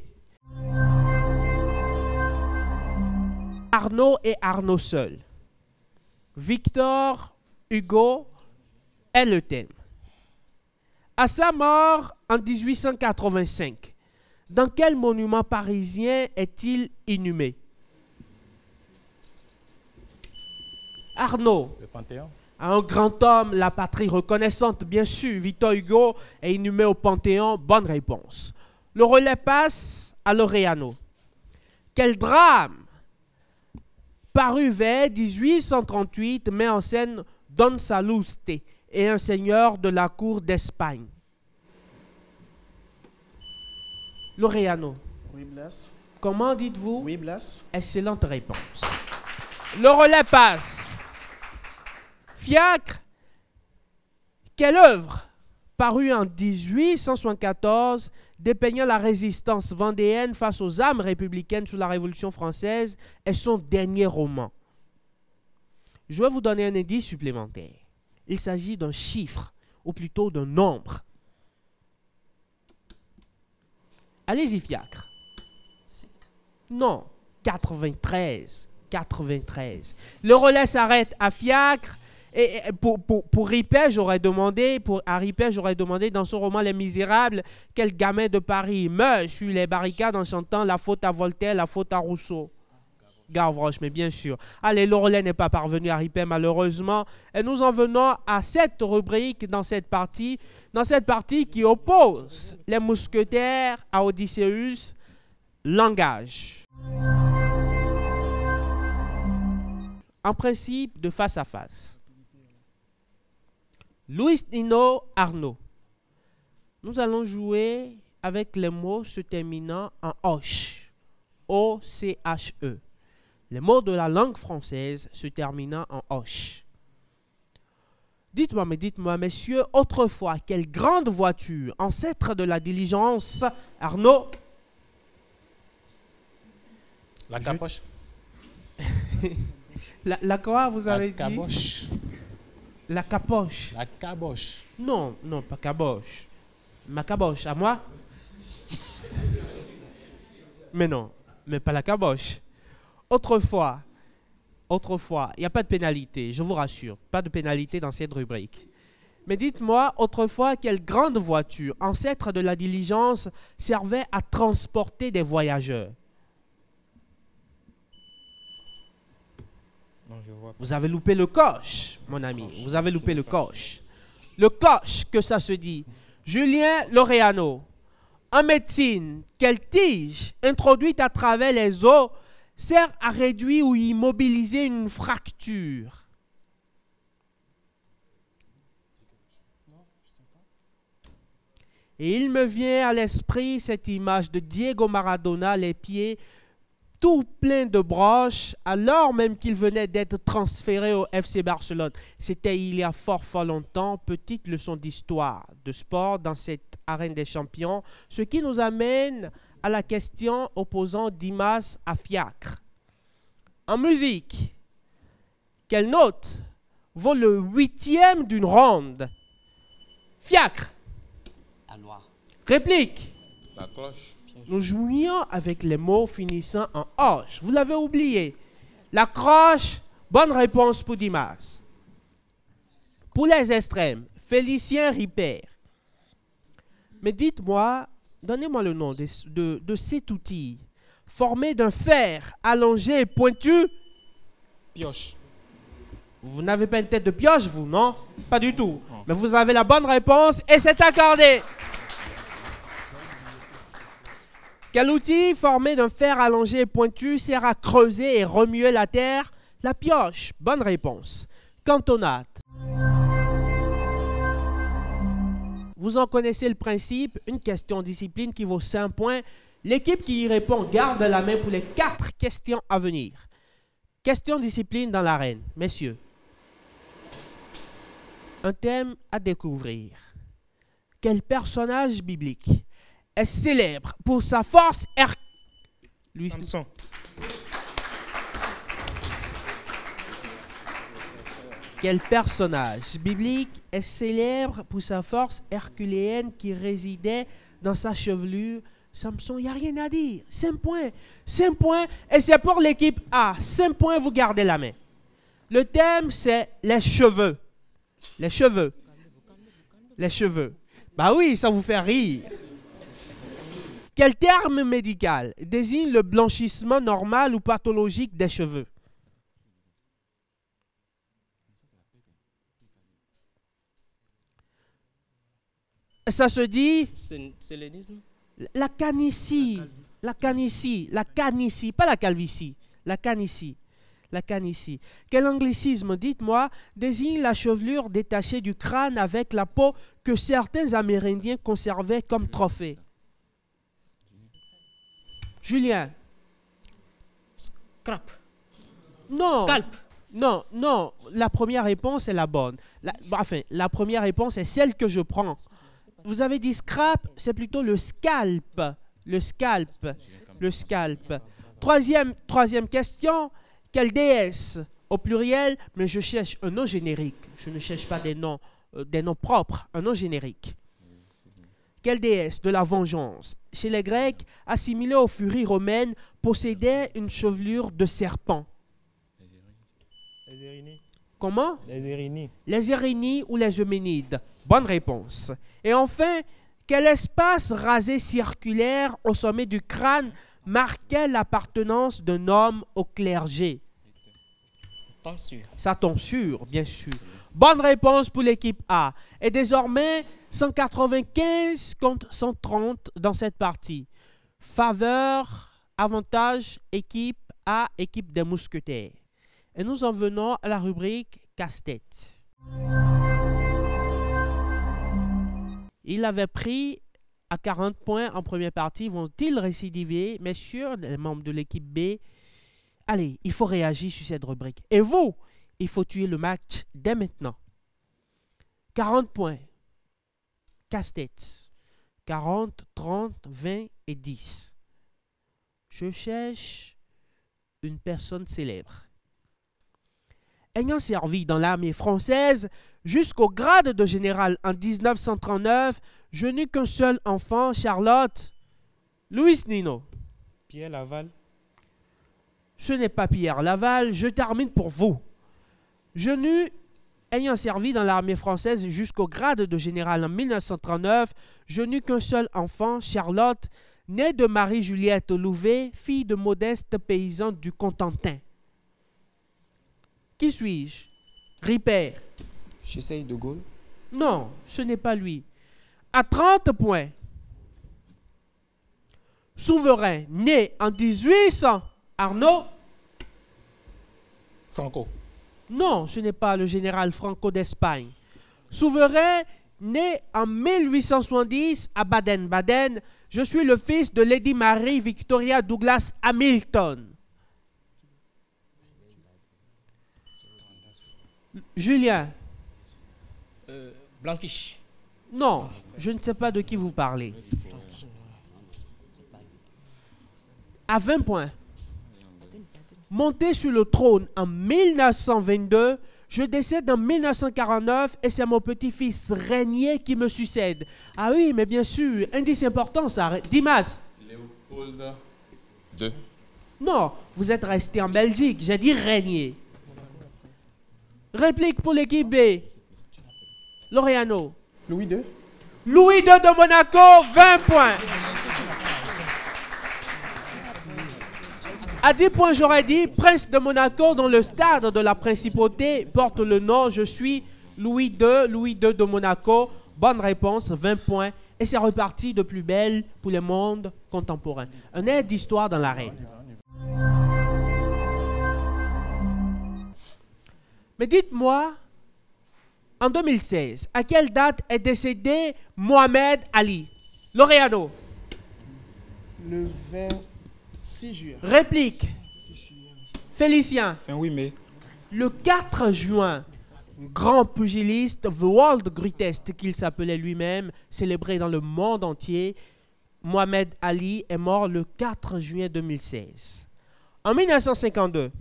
Speaker 1: Arnaud et Arnaud seul. Victor Hugo est le thème. À sa mort en 1885, dans quel monument parisien est-il inhumé? Arnaud.
Speaker 4: Le Panthéon.
Speaker 1: Un grand homme, la patrie reconnaissante, bien sûr. Victor Hugo est inhumé au Panthéon. Bonne réponse. Le relais passe à Laureano. Quel drame paru vers 1838 met en scène Don Salluste et un seigneur de la cour d'Espagne? Laureano.
Speaker 6: Ruy Blas.
Speaker 1: Comment dites-vous?
Speaker 6: Ruy Blas.
Speaker 1: Excellente réponse. Le relais passe. Fiacre. Quelle œuvre parue en 1874 dépeignant la résistance vendéenne face aux armes républicaines sous la Révolution française est son dernier roman? Je vais vous donner un indice supplémentaire. Il s'agit d'un chiffre, ou plutôt d'un nombre. Allez-y, Fiacre. Non, 93. 93. Le relais s'arrête à Fiacre. Et pour Ripet, j'aurais demandé, dans son roman Les Misérables, quel gamin de Paris meurt sur les barricades en chantant la faute à Voltaire, la faute à Rousseau. Gavroche, mais bien sûr. Allez, le relais n'est pas parvenu à Ripet, malheureusement. Et nous en venons à cette rubrique dans cette partie qui oppose les mousquetaires à Odysseus, langage. En principe, de face à face. Luis Nino Arnaud. Nous allons jouer avec les mots se terminant en OCHE. O-C-H-E. Les mots de la langue française se terminant en OCHE. Dites-moi, messieurs, autrefois, quelle grande voiture, ancêtre de la diligence, Arnaud?
Speaker 4: La caboche.
Speaker 1: La quoi, vous avez dit?
Speaker 4: La caboche.
Speaker 1: La capoche.
Speaker 4: La caboche.
Speaker 1: Non, pas caboche. Ma caboche, à moi? Mais non, mais pas la caboche. Autrefois, il n'y a pas de pénalité, je vous rassure. Pas de pénalité dans cette rubrique. Mais dites-moi, autrefois, quelle grande voiture, ancêtre de la diligence, servait à transporter des voyageurs?
Speaker 3: Non, je vois pas.
Speaker 1: Vous avez loupé le coche, mon ami. Vous avez loupé le coche. Le coche, que ça se dit. Julien Laureano. En médecine, quelle tige introduite à travers les os sert à réduire ou immobiliser une fracture? Et il me vient à l'esprit cette image de Diego Maradona, les pieds tout plein de broches, alors même qu'il venait d'être transféré au FC Barcelone. C'était il y a fort longtemps. Petite leçon d'histoire, de sport dans cette arène des champions. Ce qui nous amène à la question opposant Dimas à Fiacre. En musique, quelle note vaut le 8e d'une ronde? Fiacre.
Speaker 7: Alloy.
Speaker 1: Réplique.
Speaker 10: La cloche.
Speaker 1: Nous jouions avec les mots finissant en «oche». Vous l'avez oublié. La croche, bonne réponse pour Dimas. Pour les extrêmes, Félicien Ripert. Mais dites-moi, donnez-moi le nom de cet outil formé d'un fer allongé et pointu.
Speaker 5: Pioche.
Speaker 1: Vous n'avez pas une tête de pioche, vous, non? Pas du tout. Non. Mais vous avez la bonne réponse et c'est accordé. Quel outil formé d'un fer allongé et pointu sert à creuser et remuer la terre? La pioche. Bonne réponse. Cantonade. Vous en connaissez le principe. Une question discipline qui vaut 5 points. L'équipe qui y répond garde la main pour les 4 questions à venir. Question discipline dans l'arène. Messieurs. Un thème à découvrir. Quel personnage biblique est célèbre pour sa force
Speaker 2: Samson.
Speaker 1: Quel personnage biblique est célèbre pour sa force herculéenne qui résidait dans sa chevelure? Samson, il n'y a rien à dire. 5 points. 5 points et c'est pour l'équipe A. 5 points, vous gardez la main. Le thème, c'est les cheveux. Les cheveux. Les cheveux. Bah oui, ça vous fait rire. Quel terme médical désigne le blanchissement normal ou pathologique des cheveux? Ça se dit
Speaker 3: Sélénisme.
Speaker 1: la canicie, la canicie, la canicie, pas la calvitie, la canicie, la canicie. Quel anglicisme, dites-moi, désigne la chevelure détachée du crâne avec la peau que certains Amérindiens conservaient comme trophée? Julien.
Speaker 3: Scrap.
Speaker 1: Non.
Speaker 3: Scalp.
Speaker 1: Non, non, la première réponse est la bonne. La première réponse est celle que je prends. Vous avez dit scrap, c'est plutôt le scalp. Le scalp. Le scalp. Troisième question. Quelle déesse au pluriel? Mais je cherche un nom générique. Je ne cherche pas des noms propres. Un nom générique. Quelle déesse de la vengeance, chez les Grecs, assimilée aux furies romaines, possédait une chevelure de serpent?
Speaker 2: Les Érénies.
Speaker 1: Comment?
Speaker 2: Les Érénies.
Speaker 1: Les Érénies ou les Euménides. Bonne réponse. Et enfin, quel espace rasé circulaire au sommet du crâne marquait l'appartenance d'un homme au clergé?
Speaker 3: Tonsure.
Speaker 1: Sa tonsure, bien sûr. Bonne réponse pour l'équipe A. Et désormais, 195 contre 130 dans cette partie. Faveur, avantage, équipe A, équipe des mousquetaires. Et nous en venons à la rubrique casse-tête. Il avait pris à 40 points en première partie. Vont-ils récidiver? Messieurs, les membres de l'équipe B, allez, il faut réagir sur cette rubrique. Et vous, il faut tuer le match dès maintenant. 40 points. Casse-tête. 40, 30, 20 et 10. Je cherche une personne célèbre. Ayant servi dans l'armée française jusqu'au grade de général en 1939, je n'eus qu'un seul enfant, Charlotte. Louis Nino.
Speaker 2: Pierre Laval.
Speaker 1: Ce n'est pas Pierre Laval, je termine pour vous. Je n'eus, ayant servi dans l'armée française jusqu'au grade de général en 1939, je n'eus qu'un seul enfant, Charlotte, née de Marie-Juliette Louvet, fille de modestes paysans du Cotentin. Qui suis-je? Ripper.
Speaker 6: J'essaye de Gaulle.
Speaker 1: Non, ce n'est pas lui. À 30 points. Souverain, né en 1800. Arnaud?
Speaker 5: Franco.
Speaker 1: Non, ce n'est pas le général Franco d'Espagne. Souverain, né en 1870 à Baden-Baden. Je suis le fils de Lady Mary Victoria Douglas Hamilton. Julien.
Speaker 3: Blanquiche.
Speaker 1: Non, je ne sais pas de qui vous parlez. À 20 points. Monté sur le trône en 1922, je décède en 1949 et c'est mon petit-fils Régnier qui me succède. Ah oui, mais bien sûr, indice important ça. Dimas.
Speaker 10: Léopold II.
Speaker 1: Non, vous êtes resté en Belgique, j'ai dit Régnier. Réplique pour l'équipe B. Laureano.
Speaker 6: Louis II.
Speaker 1: Louis II de Monaco, 20 points. À 10 points, j'aurais dit Prince de Monaco, dont le stade de la principauté porte le nom. Je suis Louis II de Monaco. Bonne réponse, 20 points. Et c'est reparti de plus belle pour le monde contemporain. Un air d'histoire dans l'arène. Mais dites-moi, en 2016, à quelle date est décédé Mohamed Ali? Laureano.
Speaker 6: Le 26 juillet.
Speaker 1: Réplique. Félicien.
Speaker 5: Fin 8 mai.
Speaker 1: Le 4 juin, grand pugiliste, The World Greatest qu'il s'appelait lui-même, célébré dans le monde entier, Mohamed Ali est mort le 4 juillet 2016. En 1952,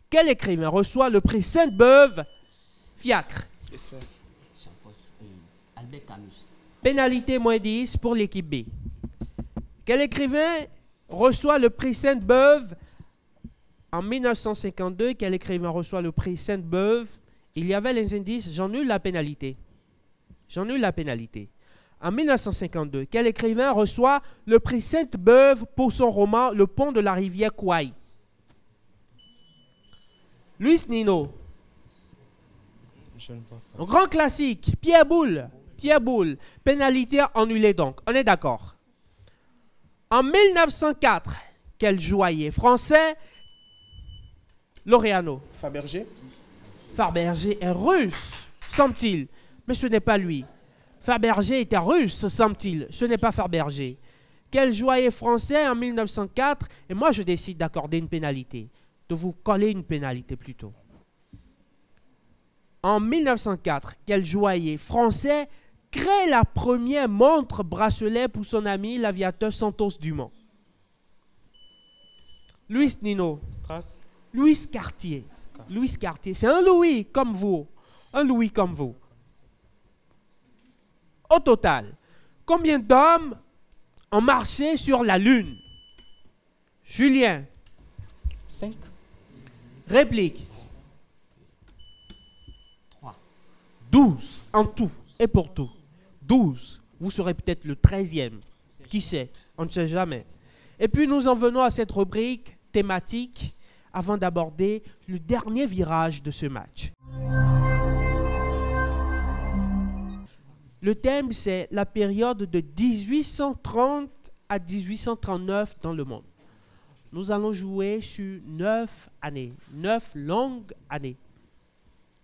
Speaker 1: quel écrivain reçoit le prix Sainte-Beuve? Fiacre.
Speaker 7: Albert Camus.
Speaker 1: Pénalité moins 10 pour l'équipe B. Quel écrivain reçoit le prix Sainte-Beuve en 1952, quel écrivain reçoit le prix Sainte-Beuve? Il y avait les indices, j'en eus la pénalité. J'en eus la pénalité. En 1952, quel écrivain reçoit le prix Sainte-Beuve pour son roman Le pont de la rivière Kouaï? Luis Nino.
Speaker 2: Je ne vois pas.
Speaker 1: Un grand classique. Pierre Boulle. Pierre Boulle. Pénalité annulée donc. On est d'accord. En 1904, quel joaillier français? Laureano.
Speaker 6: Fabergé.
Speaker 1: Fabergé est russe, semble-t-il. Mais ce n'est pas lui. Fabergé était russe, semble-t-il. Ce n'est pas Fabergé. Quel joaillier français en 1904? Et moi, je décide d'accorder une pénalité. De vous coller une pénalité plutôt. En 1904, quel joaillier français crée la première montre bracelet pour son ami l'aviateur Santos Dumont? Louis Nino.
Speaker 2: Strass.
Speaker 1: Louis Cartier. Louis Cartier, c'est un Louis comme vous. Un Louis comme vous. Au total, combien d'hommes ont marché sur la Lune? Julien.
Speaker 3: 5.
Speaker 1: Réplique.
Speaker 7: 3.
Speaker 1: 12 en tout et pour tout. 12. Vous serez peut-être le 13e. Qui sait? On ne sait jamais. Et puis nous en venons à cette rubrique thématique avant d'aborder le dernier virage de ce match. Le thème, c'est la période de 1830 à 1839 dans le monde. Nous allons jouer sur 9 années, 9 longues années.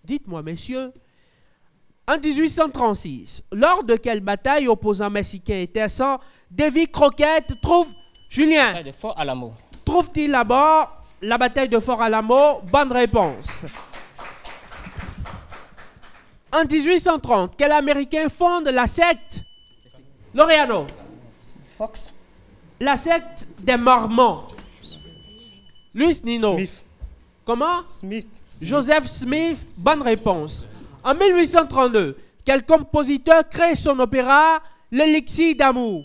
Speaker 1: Dites-moi, messieurs, en 1836, lors de quelle bataille opposant mexicain et Tessan, Davy Crockett trouve... Julien,
Speaker 3: Bataille de Fort Alamo.
Speaker 1: trouve-t-il là-bas la bataille de Fort Alamo? Bonne réponse. En 1830, quel Américain fonde la secte? Laureano.
Speaker 6: Fox.
Speaker 1: La secte des Mormons. Luis Nino.
Speaker 2: Smith.
Speaker 1: Comment?
Speaker 2: Smith.
Speaker 1: Joseph Smith. Bonne réponse. En 1832, quel compositeur crée son opéra L'Élixir d'amour?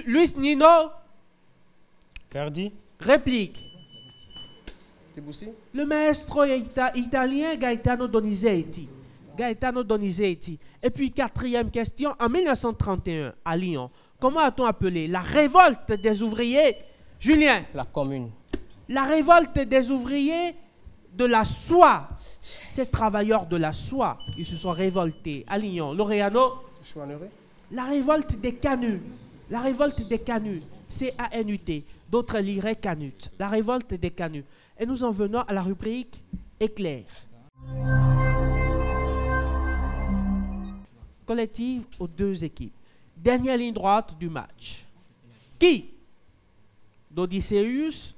Speaker 1: Luis Nino.
Speaker 2: Verdi.
Speaker 1: Réplique.
Speaker 6: Debussy.
Speaker 1: Le maestro italien Gaetano Donizetti. Gaetano Donizetti. Et puis, quatrième question, en 1931, à Lyon, comment a-t-on appelé la révolte des ouvriers? Julien.
Speaker 3: La Commune.
Speaker 1: La révolte des ouvriers de la soie. Ces travailleurs de la soie, ils se sont révoltés à Lyon. Laureano.
Speaker 6: Chouaneret.
Speaker 1: La révolte des canuts. La révolte des canuts. C-A-N-U-T. D'autres liraient canut. La révolte des canuts. Et nous en venons à la rubrique éclair. Collective aux deux équipes. Dernière ligne droite du match. Qui d'Odysseus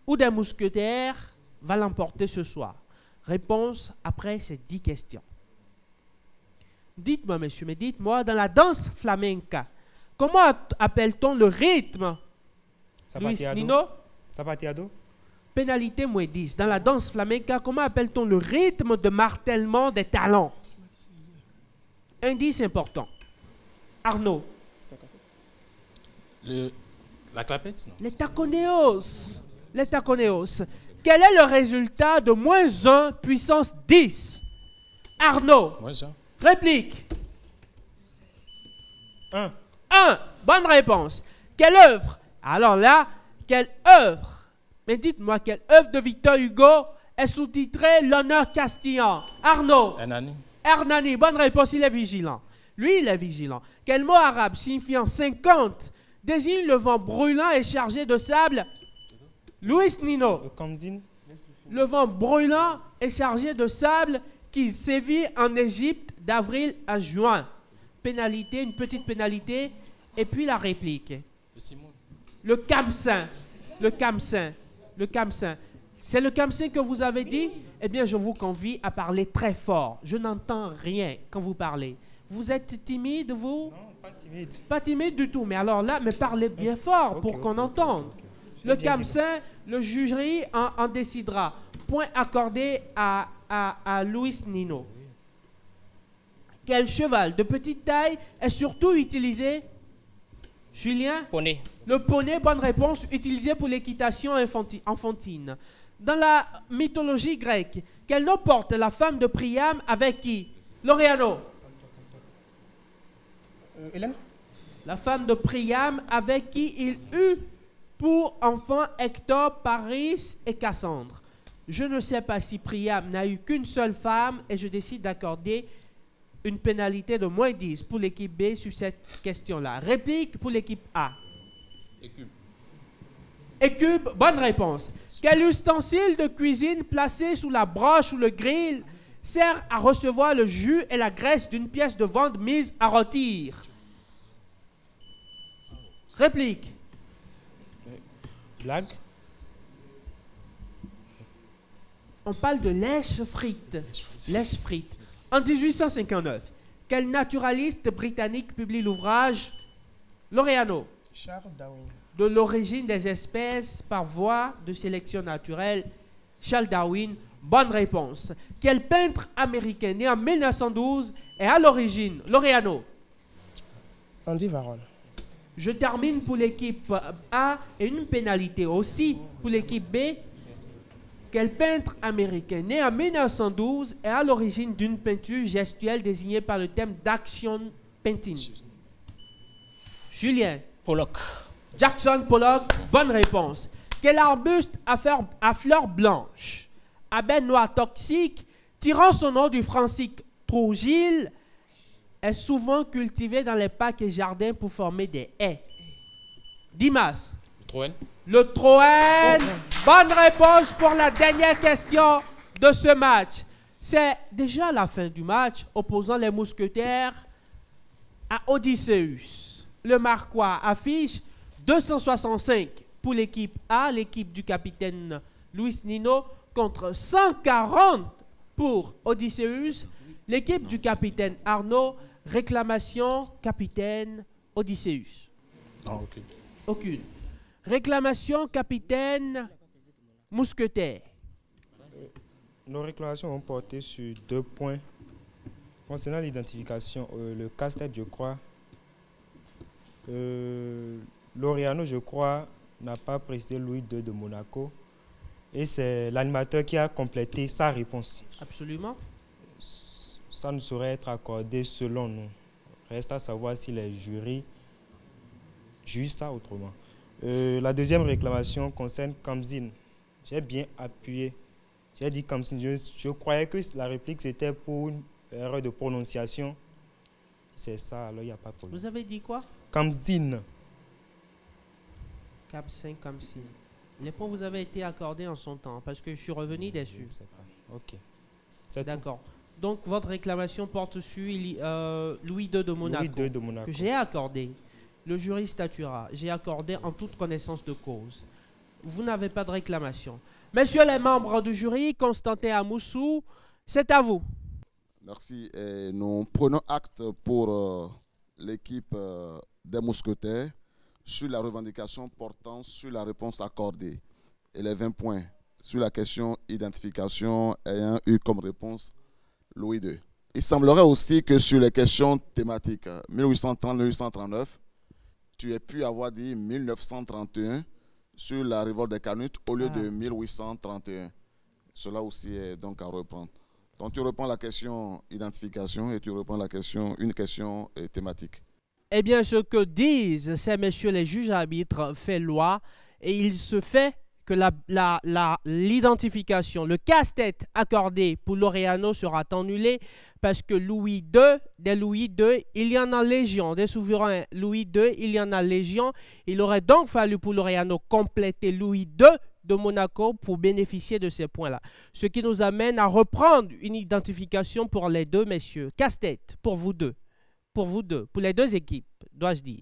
Speaker 1: ou des mousquetaires va l'emporter ce soir? Réponse après ces 10 questions. Dites-moi, messieurs, mais dites-moi, dans la danse flamenca, comment appelle-t-on le rythme? Luis Nino?
Speaker 2: Sapateado.
Speaker 1: Pénalité moins 10. Dans la danse flamenca, comment appelle-t-on le rythme de martèlement des talons? Indice important. Arnaud.
Speaker 4: La clapette, non?
Speaker 1: Les taconeos. Les taconeos. Quel est le résultat de moins 1 puissance 10? Arnaud.
Speaker 4: Moins 1.
Speaker 1: Réplique.
Speaker 2: 1.
Speaker 1: 1. Bonne réponse. Quelle œuvre? Alors là, quelle œuvre? Mais dites-moi, quelle œuvre de Victor Hugo est sous-titrée L'honneur castillan? Arnaud.
Speaker 4: Hernani.
Speaker 1: Hernani, bonne réponse, il est vigilant. Lui, il est vigilant. Quel mot arabe signifiant 50 désigne le vent brûlant et chargé de sable? Luis Nino.
Speaker 2: Le Kamzin.
Speaker 1: Le vent brûlant et chargé de sable qui sévit en Égypte d'avril à juin. Pénalité, une petite pénalité. Et puis la réplique. Le Kamsin. Le Kamsin. Le Kamsin. C'est le Kamsin que vous avez dit? Eh bien, je vous convie à parler très fort. Je n'entends rien quand vous parlez. Vous êtes timide, vous?
Speaker 2: Non, pas timide.
Speaker 1: Pas timide du tout. Mais alors là, mais parlez bien fort pour qu'on entende. Le Kamsin, le jury en décidera. Point accordé à Luis Nino. Quel cheval de petite taille est surtout utilisé? Julien?
Speaker 3: Poney.
Speaker 1: Le poney, bonne réponse, utilisé pour l'équitation enfantine. Dans la mythologie grecque, quel nom porte la femme de Priam avec qui? Laureano.
Speaker 6: Hélène?
Speaker 1: La femme de Priam avec qui il eut pour enfants Hector, Paris et Cassandre. Je ne sais pas si Priam n'a eu qu'une seule femme et je décide d'accorder une pénalité de moins 10 pour l'équipe B sur cette question-là. Réplique pour l'équipe A.
Speaker 10: Écume.
Speaker 1: Écume, bonne réponse. Quel ustensile de cuisine placé sous la broche ou le grill sert à recevoir le jus et la graisse d'une pièce de viande mise à rôtir? Réplique.
Speaker 2: Blague.
Speaker 1: On parle de lèche frite. Lèche frite. En 1859, quel naturaliste britannique publie l'ouvrage Laureano?
Speaker 6: Charles Darwin.
Speaker 1: De l'origine des espèces par voie de sélection naturelle, Charles Darwin. Bonne réponse. Quel peintre américain né en 1912 est à l'origine? Laureano.
Speaker 6: Andy Warhol.
Speaker 1: Je termine pour l'équipe A et une pénalité aussi pour l'équipe B. Quel peintre américain né en 1912 est à l'origine d'une peinture gestuelle désignée par le thème d'Action Painting? Julien.
Speaker 3: Pollock.
Speaker 1: Jackson Pollock, bonne réponse. Quel arbuste à fleurs blanches, à baies noires toxiques, tirant son nom du francique trougile, est souvent cultivé dans les parcs et jardins pour former des haies? Dimas.
Speaker 10: Troen.
Speaker 1: Le Troène. Bonne réponse pour la dernière question de ce match. C'est déjà la fin du match opposant les mousquetaires à Odysseus. Le Marquois affiche 265 pour l'équipe A, l'équipe du capitaine Luis Nino, contre 140 pour Odysseus, l'équipe du capitaine Arnaud. Réclamation, capitaine Odysseus.
Speaker 4: Non, aucune.
Speaker 1: Aucune. Réclamation, capitaine Mousquetaire.
Speaker 2: Nos réclamations ont porté sur 2 points. Concernant l'identification, le casse-tête, je crois, Laureano, je crois, n'a pas précisé Louis II de Monaco. Et c'est l'animateur qui a complété sa réponse.
Speaker 1: Absolument.
Speaker 2: Ça ne saurait être accordé selon nous. Reste à savoir si les jurys jugent ça autrement. La deuxième réclamation concerne Kamzine. J'ai bien appuyé. J'ai dit Kamzine. Je croyais que la réplique c'était pour une erreur de prononciation. C'est ça, alors il n'y a pas de problème.
Speaker 1: Vous avez dit quoi?
Speaker 2: Kamzine.
Speaker 1: Cap 5 Kamzine. Les points vous avez été accordés en son temps parce que je suis revenu dessus.
Speaker 2: Ok.
Speaker 1: D'accord. Donc votre réclamation porte sur Louis II de Monaco,
Speaker 2: Louis II de Monaco.
Speaker 1: Que j'ai accordé. Le jury statuera. J'ai accordé en toute connaissance de cause. Vous n'avez pas de réclamation. Messieurs les membres du jury, Constantin Amoussou, c'est à vous.
Speaker 11: Merci. Et nous prenons acte pour l'équipe des mousquetaires sur la revendication portant sur la réponse accordée et les 20 points sur la question identification ayant eu comme réponse Louis II. Il semblerait aussi que sur les questions thématiques 1830-1839, tu aies pu avoir dit 1931 sur la révolte des Canuts au lieu de 1831. Cela aussi est donc à reprendre. Donc tu reprends la question identification et tu reprends la question, une question thématique.
Speaker 1: Eh bien, ce que disent ces messieurs les juges arbitres fait loi et il se fait que l'identification, le casse-tête accordé pour Laureano sera annulé parce que des Louis II, il y en a légion. Des souverains Louis II, il y en a légion. Il aurait donc fallu pour Laureano compléter Louis II de Monaco pour bénéficier de ces points-là. Ce qui nous amène à reprendre une identification pour les deux messieurs. Casse-tête pour vous deux. Pour vous deux. Pour les deux équipes, dois-je dire.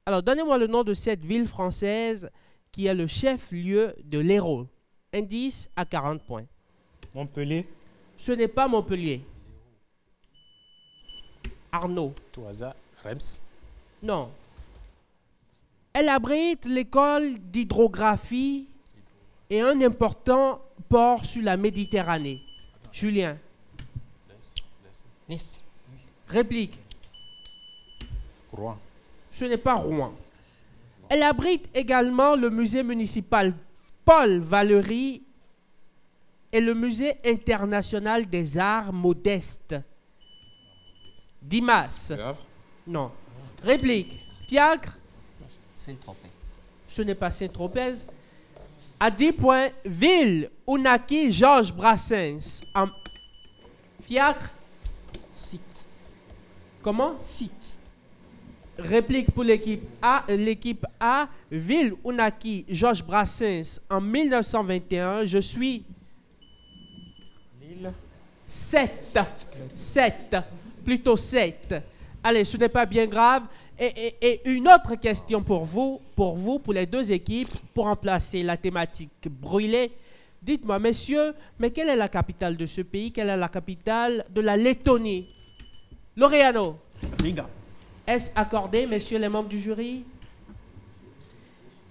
Speaker 1: Alors, donnez-moi le nom de cette ville française qui est le chef-lieu de l'Hérault. Indice à 40 points.
Speaker 2: Montpellier.
Speaker 1: Ce n'est pas Montpellier. Arnaud.
Speaker 4: Tout hasard. Reims.
Speaker 1: Non. Elle abrite l'école d'hydrographie et un important port sur la Méditerranée. Julien.
Speaker 3: Nice.
Speaker 1: Réplique.
Speaker 4: Rouen.
Speaker 1: Ce n'est pas Rouen. Elle abrite également le musée municipal Paul Valéry et le musée international des arts modestes. Dimas. Non. Réplique. Fiacre.
Speaker 7: Saint-Tropez.
Speaker 1: Ce n'est pas Saint-Tropez. À 10 points, ville où naquit Georges Brassens. Fiacre.
Speaker 7: Site.
Speaker 1: Comment?
Speaker 7: Site.
Speaker 1: Réplique pour l'équipe A. L'équipe A, ville où naquit Georges Brassens en 1921. Je suis...
Speaker 2: Lille.
Speaker 1: 7. 7. Plutôt 7. Allez, ce n'est pas bien grave. Et une autre question pour vous, pour les deux équipes, pour remplacer la thématique brûlée. Dites-moi, messieurs, mais quelle est la capitale de ce pays? Quelle est la capitale de la Lettonie? Laureano.
Speaker 6: Riga.
Speaker 1: Est-ce accordé, messieurs les membres du jury?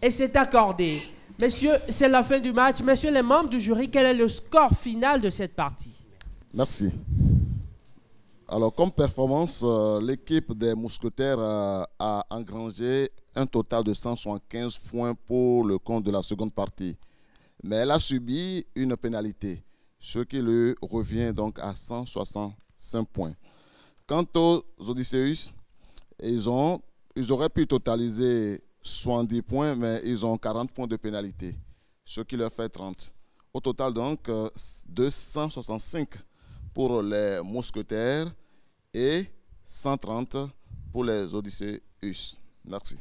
Speaker 1: Et c'est accordé. Messieurs, c'est la fin du match. Messieurs les membres du jury, quel est le score final de cette partie?
Speaker 11: Merci. Alors, comme performance, l'équipe des Mousquetaires a engrangé un total de 175 points pour le compte de la seconde partie. Mais elle a subi une pénalité, ce qui lui revient donc à 165 points. Quant aux Odysseus, ils auraient pu totaliser 70 points, mais ils ont 40 points de pénalité, ce qui leur fait 30. Au total, donc, 265 pour les Mousquetaires et 130 pour les Odysseus. Merci.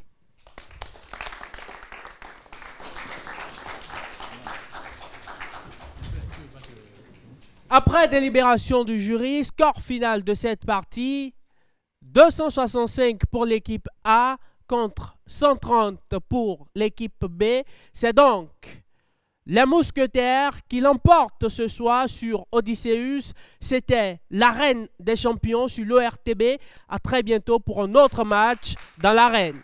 Speaker 1: Après délibération du jury, score final de cette partie, 265 pour l'équipe A contre 130 pour l'équipe B. C'est donc les Mousquetaires qui l'emportent ce soir sur Odysseus. C'était l'arène des champions sur l'ORTB. À très bientôt pour un autre match dans l'arène.